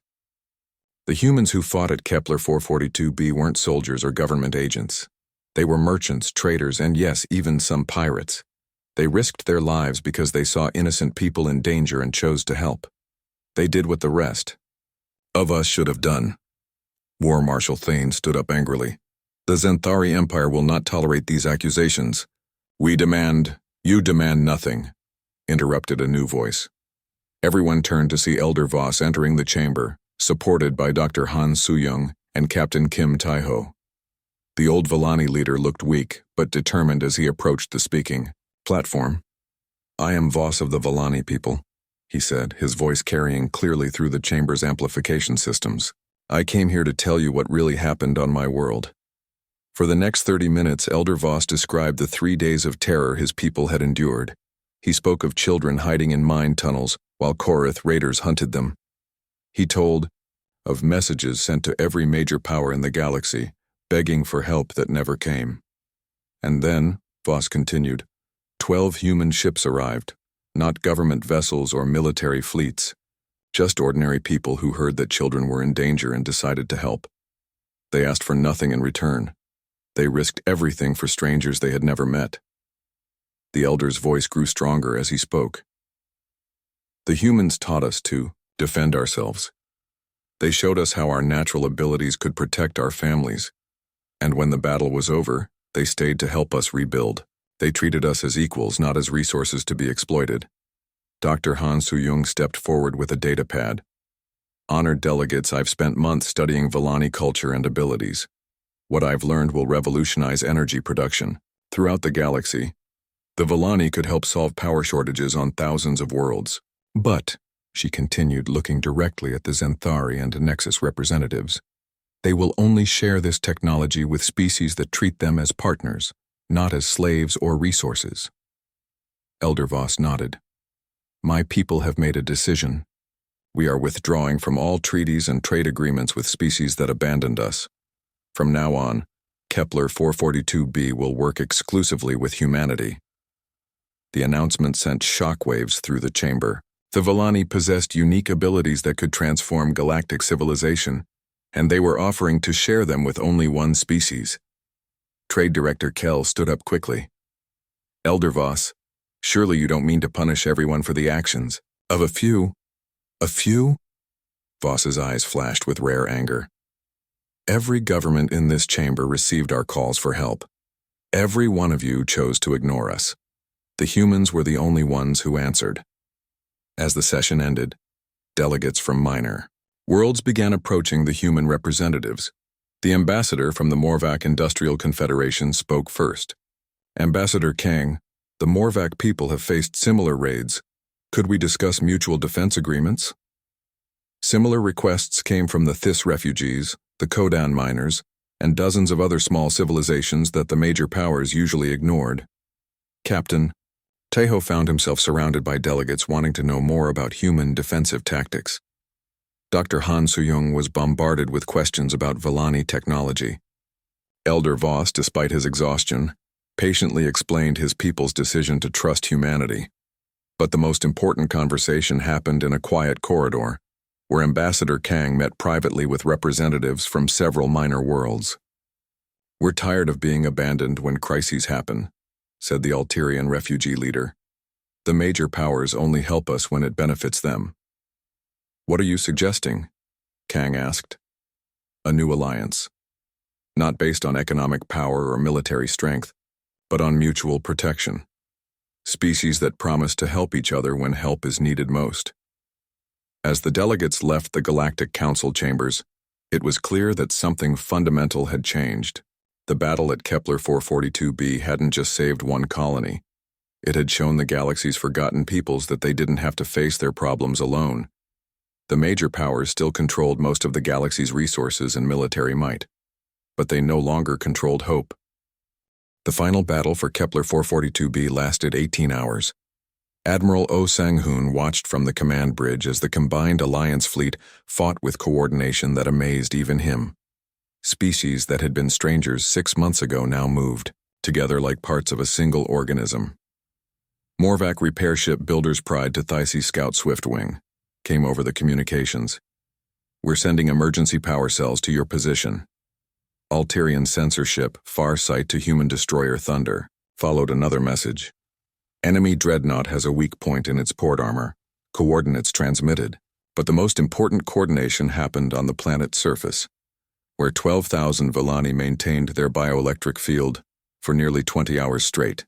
The humans who fought at Kepler 442b weren't soldiers or government agents. They were merchants, traders, and yes, even some pirates. They risked their lives because they saw innocent people in danger and chose to help. They did what the rest of us should have done. War Marshal Thane stood up angrily. The Zenthari Empire will not tolerate these accusations. You demand nothing, interrupted a new voice. Everyone turned to see Elder Voss entering the chamber, supported by Dr. Han Soo-young and Captain Kim Tae-ho. The old Villani leader looked weak, but determined as he approached the speaking platform. I am Voss of the Villani people, he said, his voice carrying clearly through the chamber's amplification systems. I came here to tell you what really happened on my world. For the next 30 minutes, Elder Voss described the 3 days of terror his people had endured. He spoke of children hiding in mine tunnels while Korath raiders hunted them. He told of messages sent to every major power in the galaxy, begging for help that never came. And then, Voss continued, 12 human ships arrived, not government vessels or military fleets, just ordinary people who heard that children were in danger and decided to help. They asked for nothing in return. They risked everything for strangers they had never met. The elder's voice grew stronger as he spoke. The humans taught us to defend ourselves. They showed us how our natural abilities could protect our families. And when the battle was over, they stayed to help us rebuild. They treated us as equals, not as resources to be exploited. Dr. Han Soo-young stepped forward with a datapad. Honored delegates, I've spent months studying Villani culture and abilities. What I've learned will revolutionize energy production. Throughout the galaxy, the Villani could help solve power shortages on thousands of worlds. But, she continued, looking directly at the Zenthari and Nexus representatives, they will only share this technology with species that treat them as partners, not as slaves or resources. Elder Voss nodded. My people have made a decision. We are withdrawing from all treaties and trade agreements with species that abandoned us. From now on, Kepler 442b will work exclusively with humanity. The announcement sent shockwaves through the chamber. The Villani possessed unique abilities that could transform galactic civilization, and they were offering to share them with only one species. Trade Director Kell stood up quickly. Elder Voss, surely you don't mean to punish everyone for the actions of a few? A few? Voss's eyes flashed with rare anger. Every government in this chamber received our calls for help. Every one of you chose to ignore us. The humans were the only ones who answered. As the session ended, delegates from minor worlds began approaching the human representatives. The ambassador from the Morvac Industrial Confederation spoke first. Ambassador Kang, the Morvac people have faced similar raids. Could we discuss mutual defense agreements? Similar requests came from the Thys refugees, the Kodan miners, and dozens of other small civilizations that the major powers usually ignored. Captain Tae-ho found himself surrounded by delegates wanting to know more about human defensive tactics. Dr. Han Soo-young was bombarded with questions about Villani technology. Elder Voss, despite his exhaustion, patiently explained his people's decision to trust humanity. But the most important conversation happened in a quiet corridor, where Ambassador Kang met privately with representatives from several minor worlds. We're tired of being abandoned when crises happen, said the Altarian refugee leader. The major powers only help us when it benefits them. What are you suggesting? Kang asked. A new alliance. Not based on economic power or military strength, but on mutual protection. Species that promise to help each other when help is needed most. As the delegates left the Galactic Council chambers, it was clear that something fundamental had changed. The battle at Kepler 442b hadn't just saved one colony. It had shown the galaxy's forgotten peoples that they didn't have to face their problems alone. The major powers still controlled most of the galaxy's resources and military might, but they no longer controlled hope. The final battle for Kepler 442b lasted 18 hours. Admiral Oh Sang-hoon watched from the command bridge as the combined Alliance fleet fought with coordination that amazed even him. Species that had been strangers 6 months ago now moved, together like parts of a single organism. Morvac repair ship Builder's Pride to Thyse Scout Swiftwing came over the communications. "We're sending emergency power cells to your position." Alterian sensor ship Farsight to Human Destroyer Thunder followed another message. "Enemy dreadnought has a weak point in its port armor. Coordinates transmitted." But the most important coordination happened on the planet's surface, where 12,000 Villani maintained their bioelectric field for nearly 20 hours straight.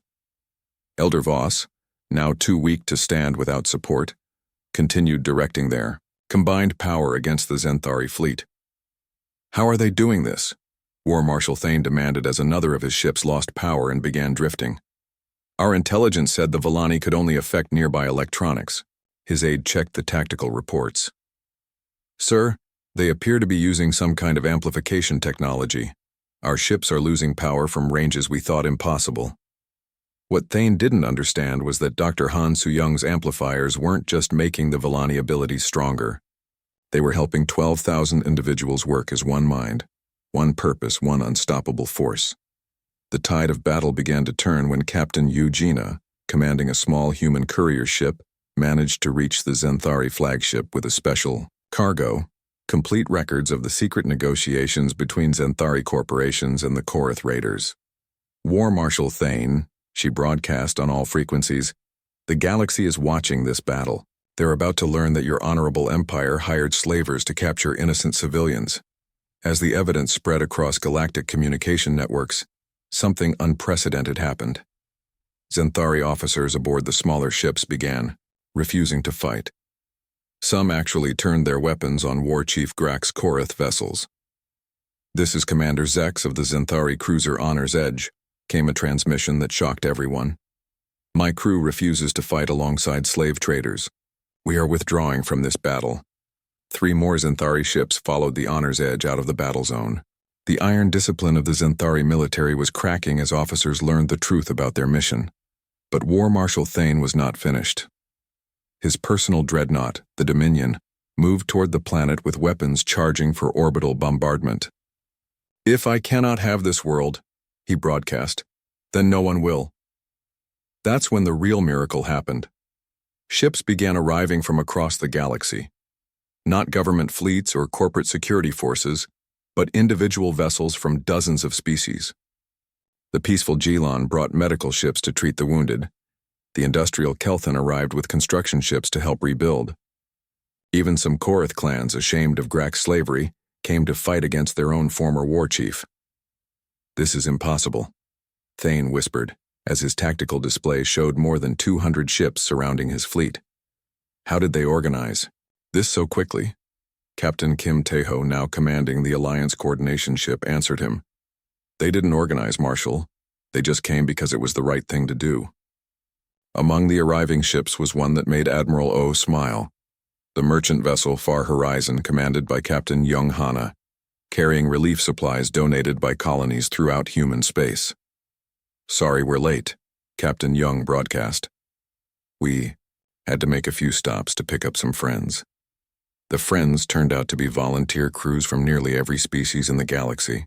Elder Voss, now too weak to stand without support, continued directing their combined power against the Zenthari fleet. "How are they doing this?" War Marshal Thane demanded as another of his ships lost power and began drifting. "Our intelligence said the Villani could only affect nearby electronics." His aide checked the tactical reports. "Sir, they appear to be using some kind of amplification technology. Our ships are losing power from ranges we thought impossible." What Thane didn't understand was that Dr. Han Soo-young's amplifiers weren't just making the Villani abilities stronger. They were helping 12,000 individuals work as one mind, one purpose, one unstoppable force. The tide of battle began to turn when Captain Eugenia, commanding a small human courier ship, managed to reach the Zenthari flagship with a special cargo, complete records of the secret negotiations between Zenthari corporations and the Korath raiders. "War Marshal Thane," she broadcast on all frequencies, "the galaxy is watching this battle. They're about to learn that your honorable empire hired slavers to capture innocent civilians." As the evidence spread across galactic communication networks, something unprecedented happened. Zenthari officers aboard the smaller ships began refusing to fight. Some actually turned their weapons on War Chief Grak's Korath vessels. "This is Commander Zex of the Zenthari cruiser Honor's Edge," came a transmission that shocked everyone. "My crew refuses to fight alongside slave traders. We are withdrawing from this battle." 3 more Zenthari ships followed the Honor's Edge out of the battle zone. The iron discipline of the Zenthari military was cracking as officers learned the truth about their mission. But War Marshal Thane was not finished. His personal dreadnought, the Dominion, moved toward the planet with weapons charging for orbital bombardment. "If I cannot have this world," he broadcast, "then no one will." That's when the real miracle happened. Ships began arriving from across the galaxy. Not government fleets or corporate security forces, but individual vessels from dozens of species. The peaceful Geelon brought medical ships to treat the wounded. The industrial Kelthan arrived with construction ships to help rebuild. Even some Korath clans, ashamed of Grak's slavery, came to fight against their own former war chief. "This is impossible," Thane whispered, as his tactical display showed more than 200 ships surrounding his fleet. "How did they organize this so quickly?" Captain Kim Tae-ho, now commanding the Alliance coordination ship, answered him. "They didn't organize, Marshal. They just came because it was the right thing to do." Among the arriving ships was one that made Admiral Oh smile. The merchant vessel Far Horizon, commanded by Captain Young Hana, carrying relief supplies donated by colonies throughout human space. "Sorry we're late," Captain Young broadcast. "We had to make a few stops to pick up some friends." The friends turned out to be volunteer crews from nearly every species in the galaxy.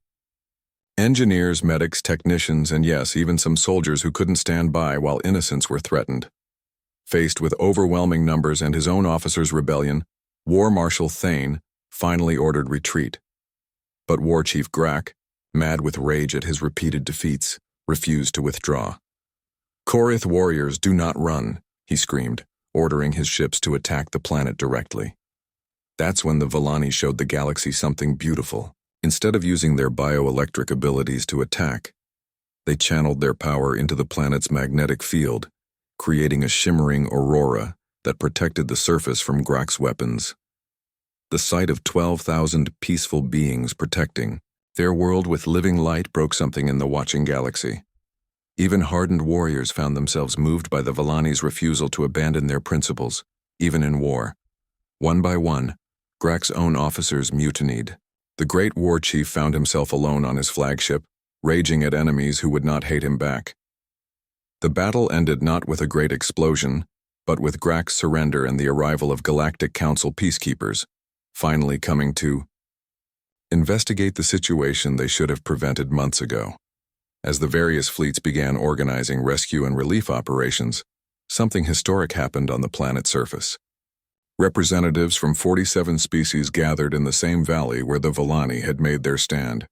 Engineers, medics, technicians, and yes, even some soldiers who couldn't stand by while innocents were threatened. Faced with overwhelming numbers and his own officers' rebellion, War Marshal Thane finally ordered retreat. But War Chief Grak, mad with rage at his repeated defeats, refused to withdraw. "Korath warriors, do not run," he screamed, ordering his ships to attack the planet directly. That's when the Villani showed the galaxy something beautiful. Instead of using their bioelectric abilities to attack, they channeled their power into the planet's magnetic field, creating a shimmering aurora that protected the surface from Grak's weapons. The sight of 12,000 peaceful beings protecting their world with living light broke something in the watching galaxy. Even hardened warriors found themselves moved by the Volani's refusal to abandon their principles, even in war. One by one, Grak's own officers mutinied. The great war chief found himself alone on his flagship, raging at enemies who would not hate him back. The battle ended not with a great explosion, but with Grak's surrender and the arrival of Galactic Council peacekeepers, finally coming to investigate the situation they should have prevented months ago. As the various fleets began organizing rescue and relief operations, something historic happened on the planet's surface. Representatives from 47 species gathered in the same valley where the Volani had made their stand.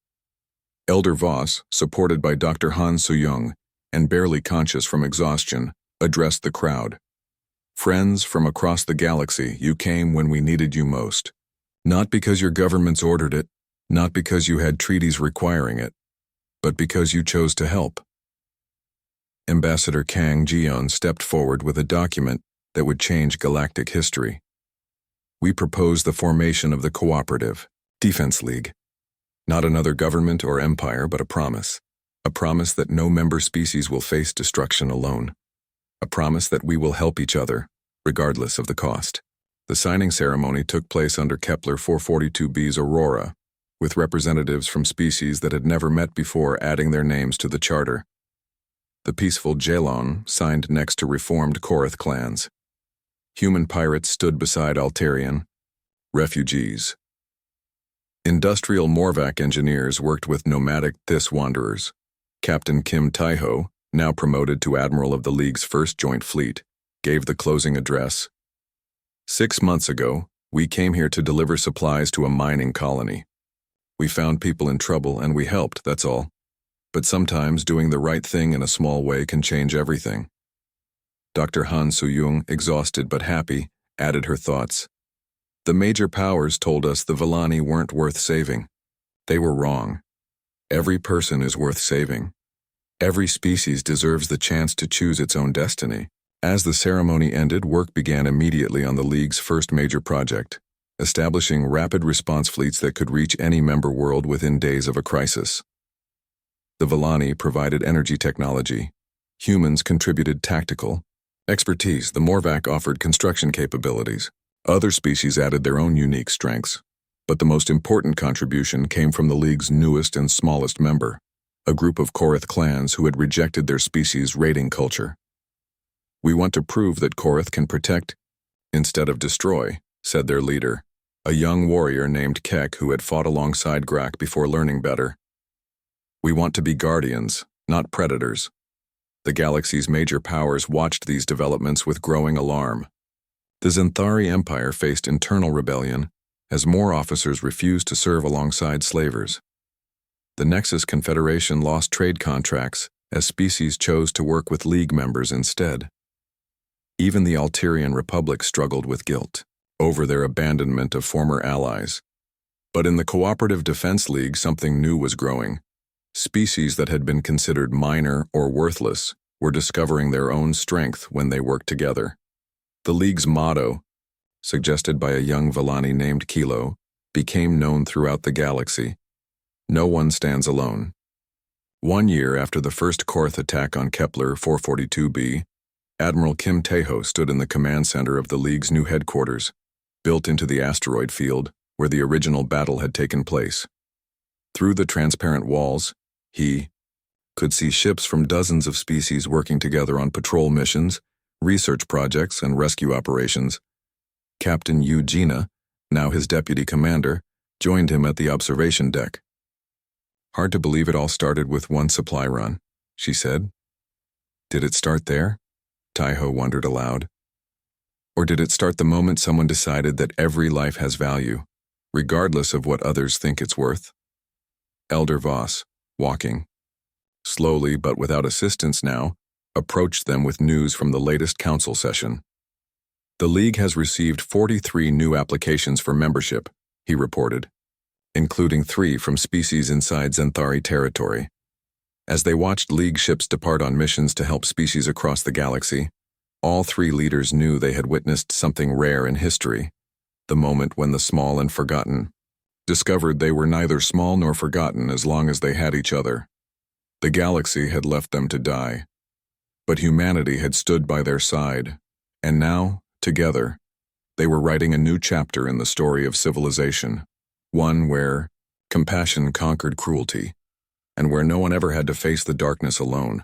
Elder Voss, supported by Dr. Han Soo-young, and barely conscious from exhaustion, addressed the crowd. "Friends from across the galaxy, you came when we needed you most. Not because your governments ordered it, not because you had treaties requiring it, but because you chose to help." Ambassador Kang Jion stepped forward with a document that would change galactic history. "We propose the formation of the Cooperative Defense League. Not another government or empire, but a promise. A promise that no member species will face destruction alone. A promise that we will help each other, regardless of the cost." The signing ceremony took place under Kepler 442b's Aurora, with representatives from species that had never met before adding their names to the charter. The peaceful Jalon signed next to reformed Korath clans. Human pirates stood beside Altarian refugees. Industrial Morvac engineers worked with nomadic Thys wanderers. Captain Kim Tae-ho, now promoted to Admiral of the League's first joint fleet, gave the closing address. "6 months ago, we came here to deliver supplies to a mining colony. We found people in trouble and we helped, that's all. But sometimes doing the right thing in a small way can change everything." Dr. Han Soo-young, exhausted but happy, added her thoughts. "The major powers told us the Volani weren't worth saving. They were wrong. Every person is worth saving. Every species deserves the chance to choose its own destiny." As the ceremony ended, work began immediately on the League's first major project, establishing rapid response fleets that could reach any member world within days of a crisis. The Volani provided energy technology. Humans contributed tactical expertise. The Morvac offered construction capabilities. Other species added their own unique strengths. But the most important contribution came from the League's newest and smallest member, a group of Korath clans who had rejected their species' raiding culture. "We want to prove that Korath can protect instead of destroy," said their leader, a young warrior named Kek who had fought alongside Grak before learning better. "We want to be guardians, not predators." The galaxy's major powers watched these developments with growing alarm. The Xanthari Empire faced internal rebellion as more officers refused to serve alongside slavers. The Nexus Confederation lost trade contracts as species chose to work with League members instead. Even the Altarian Republic struggled with guilt over their abandonment of former allies. But in the Cooperative Defense League, something new was growing. Species that had been considered minor or worthless were discovering their own strength when they worked together. The League's motto, suggested by a young Volani named Kilo, became known throughout the galaxy: "No one stands alone." 1 year after the first Korath attack on Kepler 442b, Admiral Kim Tae-ho stood in the command center of the League's new headquarters, built into the asteroid field where the original battle had taken place. Through the transparent walls, he could see ships from dozens of species working together on patrol missions, research projects, and rescue operations. Captain Eugenia, now his deputy commander, joined him at the observation deck. "Hard to believe it all started with one supply run," she said. "Did it start there?" Tae-ho wondered aloud. "Or did it start the moment someone decided that every life has value, regardless of what others think it's worth?" Elder Voss, walking slowly but without assistance now, approached them with news from the latest council session. "The League has received 43 new applications for membership," he reported, including 3 from species inside Xanthari territory. As they watched League ships depart on missions to help species across the galaxy, all 3 leaders knew they had witnessed something rare in history: the moment when the small and forgotten discovered they were neither small nor forgotten as long as they had each other. The galaxy had left them to die, but humanity had stood by their side, and now, together, they were writing a new chapter in the story of civilization, one where compassion conquered cruelty, and where no one ever had to face the darkness alone.